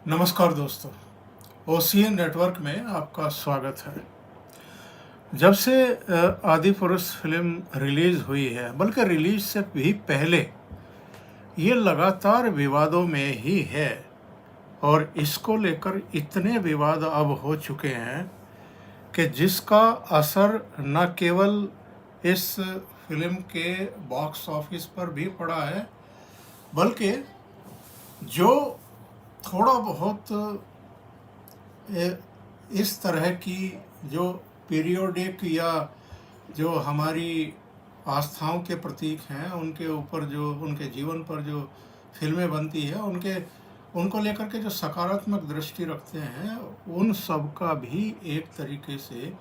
नमस्कार दोस्तों, OCN network में आपका स्वागत है। जब से आदि पुरुष फिल्म रिलीज हुई है, बल्कि रिलीज से भी पहले ये लगातार विवादों में ही है और इसको लेकर इतने विवाद अब हो चुके हैं कि जिसका असर न केवल इस फिल्म के बॉक्स ऑफिस पर भी पड़ा है, बल्कि जो थोड़ा बहुत इस तरह की जो पीरियोडिक या जो हमारी आस्थाओं के प्रतीक हैं, उनके ऊपर जो उनके जीवन पर जो फिल्में बनती है, उनको लेकर के जो सकारात्मक दृष्टि रखते हैं, उन सब का भी एक तरीके से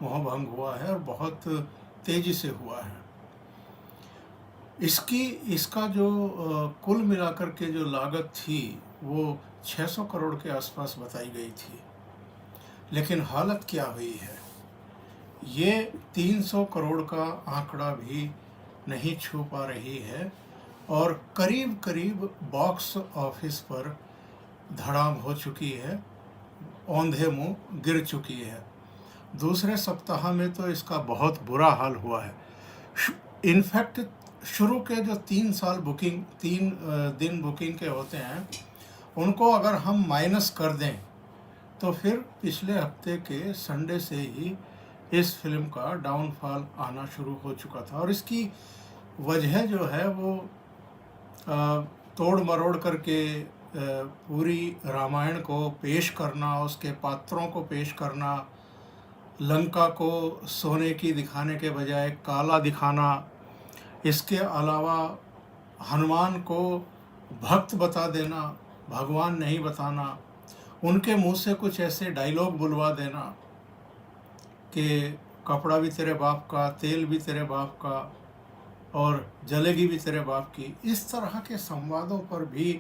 मोहभंग हुआ है और बहुत तेज़ी से हुआ है। इसका जो कुल मिलाकर के जो लागत थी वो 600 करोड़ के आसपास बताई गई थी, लेकिन हालत क्या हुई है, ये 300 करोड़ का आंकड़ा भी नहीं छू पा रही है और करीब करीब बॉक्स ऑफिस पर धड़ाम हो चुकी है, औंधे मुंह गिर चुकी है। दूसरे सप्ताह में तो इसका बहुत बुरा हाल हुआ है। इनफैक्ट शुरू के जो 3 दिन बुकिंग के होते हैं, उनको अगर हम माइनस कर दें तो फिर पिछले हफ्ते के संडे से ही इस फिल्म का डाउनफॉल आना शुरू हो चुका था। और इसकी वजह जो है वो तोड़ मरोड़ करके पूरी रामायण को पेश करना, उसके पात्रों को पेश करना, लंका को सोने की दिखाने के बजाय काला दिखाना, इसके अलावा हनुमान को भक्त बता देना, भगवान नहीं बताना, उनके मुंह से कुछ ऐसे डायलॉग बुलवा देना कि कपड़ा भी तेरे बाप का, तेल भी तेरे बाप का और जलेगी भी तेरे बाप की। इस तरह के संवादों पर भी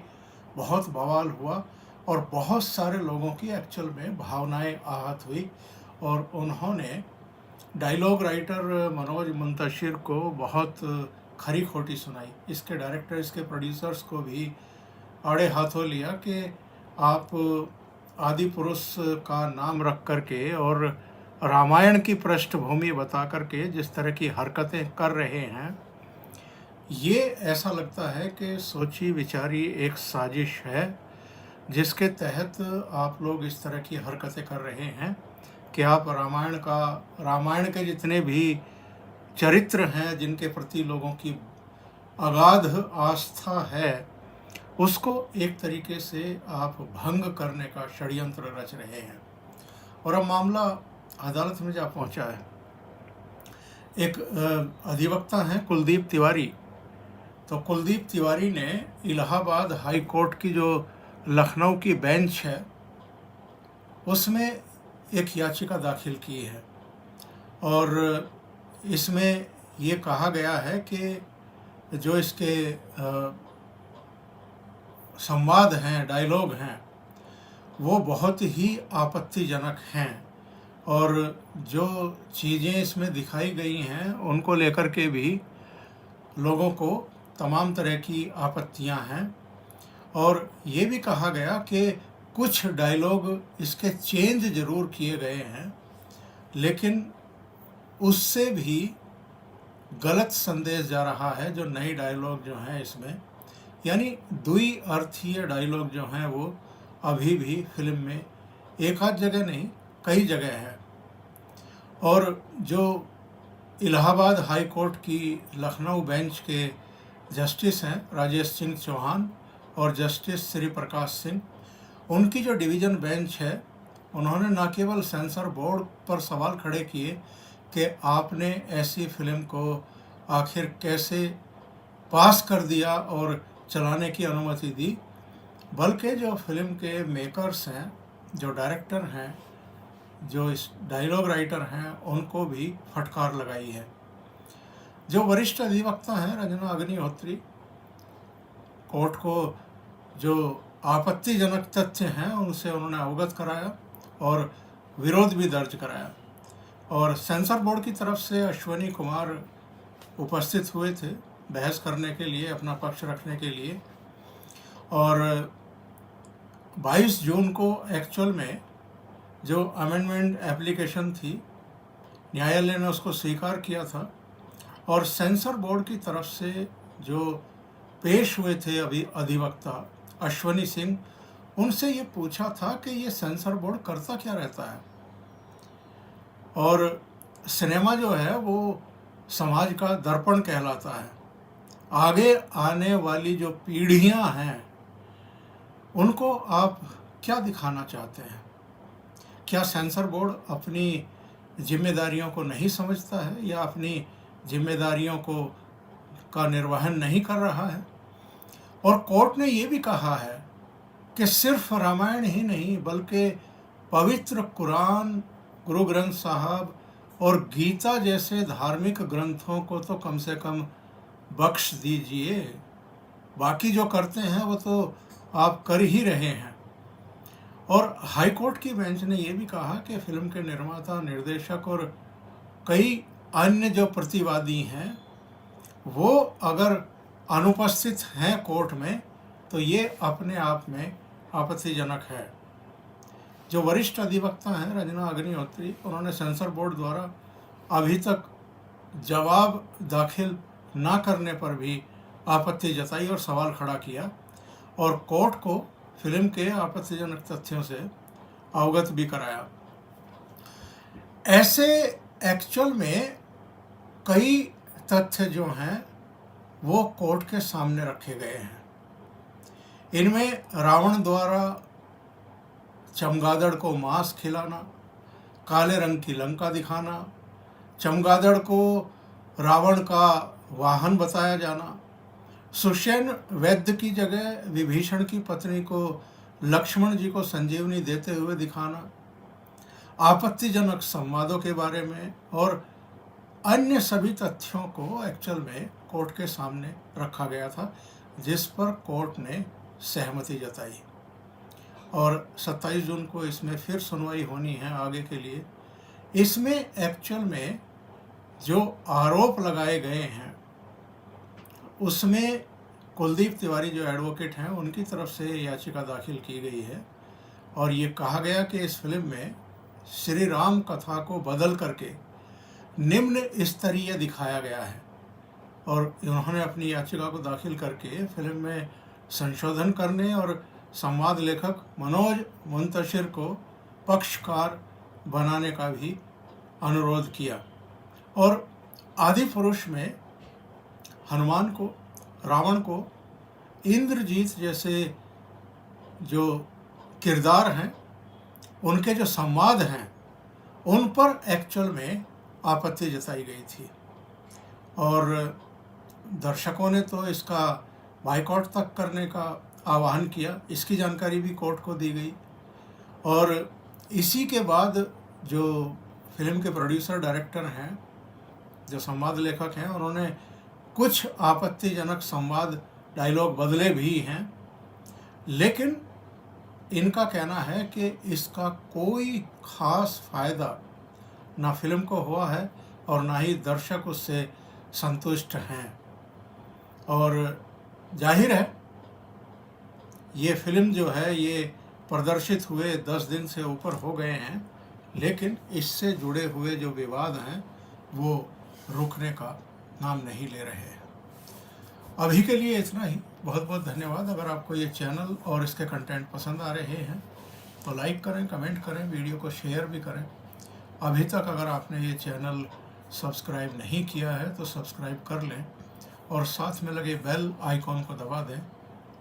बहुत बवाल हुआ और बहुत सारे लोगों की एक्चुअल में भावनाएं आहत हुई और उन्होंने डायलॉग राइटर मनोज मुंतशिर को बहुत खरी खोटी सुनाई। इसके डायरेक्टर, इसके प्रोड्यूसर्स को भी आड़े हाथों लिया कि आप आदि पुरुष का नाम रख करके और रामायण की पृष्ठभूमि बता करके जिस तरह की हरकतें कर रहे हैं, ये ऐसा लगता है कि सोची विचारी एक साजिश है जिसके तहत आप लोग इस तरह की हरकतें कर रहे हैं कि आप रामायण के जितने भी चरित्र हैं, जिनके प्रति लोगों की अगाध आस्था है, उसको एक तरीके से आप भंग करने का षड्यंत्र रच रहे हैं। और अब मामला अदालत में जा पहुंचा है। एक अधिवक्ता हैं कुलदीप तिवारी, तो कुलदीप तिवारी ने इलाहाबाद हाई कोर्ट की जो लखनऊ की बेंच है, उसमें एक याचिका दाखिल की है और इसमें ये कहा गया है कि जो इसके संवाद हैं, डायलॉग हैं, वो बहुत ही आपत्तिजनक हैं और जो चीज़ें इसमें दिखाई गई हैं उनको लेकर के भी लोगों को तमाम तरह की आपत्तियां हैं। और ये भी कहा गया कि कुछ डायलॉग इसके चेंज ज़रूर किए गए हैं, लेकिन उससे भी गलत संदेश जा रहा है जो नई डायलॉग जो हैं इसमें, यानी द्विअर्थीय डायलॉग जो हैं वो अभी भी फिल्म में एक आध जगह नहीं, कई जगह है। और जो इलाहाबाद हाई कोर्ट की लखनऊ बेंच के जस्टिस हैं राजेश सिंह चौहान और जस्टिस श्री प्रकाश सिंह, उनकी जो डिवीज़न बेंच है, उन्होंने न केवल सेंसर बोर्ड पर सवाल खड़े किए कि आपने ऐसी फिल्म को आखिर कैसे पास कर दिया और चलाने की अनुमति दी, बल्कि जो फिल्म के मेकर्स हैं, जो डायरेक्टर हैं, जो इस डायलॉग राइटर हैं, उनको भी फटकार लगाई है। जो वरिष्ठ अधिवक्ता हैं रंजना अग्निहोत्री, कोर्ट को जो आपत्तिजनक तथ्य हैं उनसे उन्होंने अवगत कराया और विरोध भी दर्ज कराया। और सेंसर बोर्ड की तरफ से अश्वनी कुमार उपस्थित हुए थे बहस करने के लिए, अपना पक्ष रखने के लिए, और 22 जून को एक्चुअल में जो अमेंडमेंट एप्लीकेशन थी, न्यायालय ने उसको स्वीकार किया था और सेंसर बोर्ड की तरफ से जो पेश हुए थे अभी अधिवक्ता अश्वनी सिंह, उनसे ये पूछा था कि ये सेंसर बोर्ड करता क्या रहता है। और सिनेमा जो है वो समाज का दर्पण कहलाता है। आगे आने वाली जो पीढ़ियां हैं उनको आप क्या दिखाना चाहते हैं? क्या सेंसर बोर्ड अपनी जिम्मेदारियों को नहीं समझता है या अपनी जिम्मेदारियों को का निर्वहन नहीं कर रहा है? और कोर्ट ने ये भी कहा है कि सिर्फ रामायण ही नहीं बल्कि पवित्र कुरान, गुरु ग्रंथ साहब और गीता जैसे धार्मिक ग्रंथों को तो कम से कम बख्श दीजिए। बाकी जो करते हैं वो तो आप कर ही रहे हैं। और हाई कोर्ट की बेंच ने ये भी कहा कि फिल्म के निर्माता, निर्देशक और कई अन्य जो प्रतिवादी हैं वो अगर अनुपस्थित हैं कोर्ट में तो ये अपने आप में आपत्तिजनक है। जो वरिष्ठ अधिवक्ता हैं रंजना अग्निहोत्री, उन्होंने सेंसर बोर्ड द्वारा अभी तक जवाब दाखिल ना करने पर भी आपत्ति जताई और सवाल खड़ा किया और कोर्ट को फिल्म के आपत्तिजनक तथ्यों से अवगत भी कराया। ऐसे एक्चुअल में कई तथ्य जो हैं वो कोर्ट के सामने रखे गए हैं। इनमें रावण द्वारा चमगादड़ को मांस खिलाना, काले रंग की लंका दिखाना, चमगादड़ को रावण का वाहन बताया जाना, सुषेण वैद्य की जगह विभीषण की पत्नी को लक्ष्मण जी को संजीवनी देते हुए दिखाना, आपत्तिजनक संवादों के बारे में और अन्य सभी तथ्यों को एक्चुअल में कोर्ट के सामने रखा गया था, जिस पर कोर्ट ने सहमति जताई। और 27 जून को इसमें फिर सुनवाई होनी है आगे के लिए। इसमें एक्चुअल में जो आरोप लगाए गए हैं उसमें कुलदीप तिवारी जो एडवोकेट हैं उनकी तरफ से याचिका दाखिल की गई है और ये कहा गया कि इस फिल्म में श्री राम कथा को बदल करके निम्न स्तरीय दिखाया गया है और उन्होंने अपनी याचिका को दाखिल करके फिल्म में संशोधन करने और संवाद लेखक मनोज मुंतशिर को पक्षकार बनाने का भी अनुरोध किया। और आदि पुरुष में हनुमान को, रावण को, इंद्रजीत जैसे जो किरदार हैं उनके जो संवाद हैं उन पर एक्चुअल में आपत्ति जताई गई थी और दर्शकों ने तो इसका बाइकआउट तक करने का आह्वान किया। इसकी जानकारी भी कोर्ट को दी गई और इसी के बाद जो फिल्म के प्रोड्यूसर डायरेक्टर हैं, जो संवाद लेखक हैं, उन्होंने कुछ आपत्तिजनक संवाद डायलॉग बदले भी हैं, लेकिन इनका कहना है कि इसका कोई खास फायदा ना फिल्म को हुआ है और ना ही दर्शक उससे संतुष्ट हैं। और जाहिर है ये फिल्म जो है ये प्रदर्शित हुए 10 दिन से ऊपर हो गए हैं, लेकिन इससे जुड़े हुए जो विवाद हैं वो रुकने का नाम नहीं ले रहे हैं। अभी के लिए इतना ही। बहुत बहुत धन्यवाद। अगर आपको ये चैनल और इसके कंटेंट पसंद आ रहे हैं तो लाइक करें, कमेंट करें, वीडियो को शेयर भी करें। अभी तक अगर आपने ये चैनल सब्सक्राइब नहीं किया है तो सब्सक्राइब कर लें और साथ में लगे बेल आइकॉन को दबा दें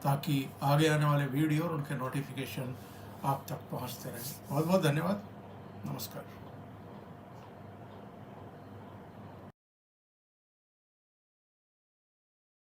ताकि आगे आने वाले वीडियो और उनके नोटिफिकेशन आप तक पहुंचते रहें। बहुत बहुत धन्यवाद। नमस्कार।